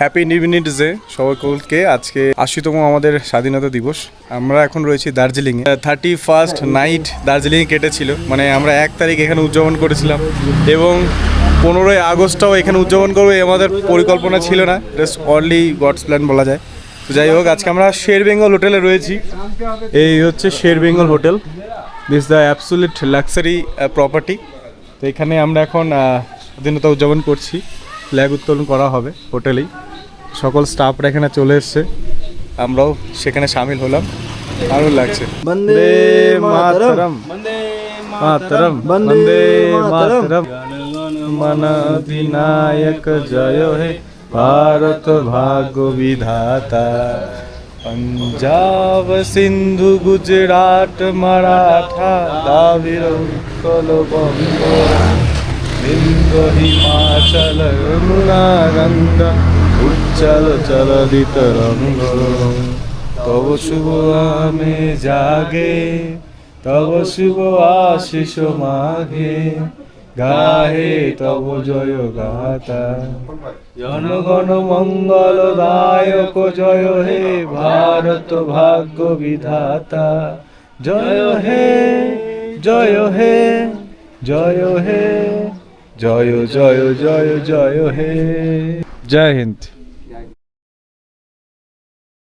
Happy independence day সকলকে। আজকে ৮০তম আমাদের স্বাধীনতা দিবস। আমরা এখন রয়েছি দার্জিলিংয়ে। 31st নাইট দার্জিলিংয়ে কেটেছিল, মানে আমরা 1 তারিখ এখানে উদযাপন করেছিলাম এবং 15ই আগস্টটাও এখানে উদযাপন করবো আমাদের পরিকল্পনা ছিল না, জাস্ট অনলি গডস প্ল্যান বলা যায়। তো যাই হোক, আজকে আমরা শের বেঙ্গল হোটেলে রয়েছি। এই হচ্ছে Sher Bengal hotel, this the absolute luxury property. তো এখানে আমরা এখন স্বাধীনতা উদযাপন করছি, ফ্ল্যাগ উত্তোলন করা হবে হোটেলেই। সকল স্টাফরা এখানে চলে এসছে, আমরাও সেখানে সামিল হলাম, ভালো লাগছে। বন্দে মাতরম, মাতরম, বন্দে মাতরম। মন অধিনায়ক জয় হে ভারত ভাগ্য বিধাতা। পঞ্জাব সিন্ধু গুজরাট মারাঠা দ্রাবিড় উৎকল বঙ্গ বিন্দ হিমাচল যমুনা গঙ্গা উচ্চল চলদিত রঙ্গ। তব শুভ আমে জাগে, তব শুভ আশিস মাঘে, গাহে তব জয় গাথা। জনগণ মঙ্গল দায়ক জয় হে ভারত ভাগ্য বিধাতা। জয় হে জয় হে জয় হে জয় জয় জয় জয় হে। জয় হিন্দ।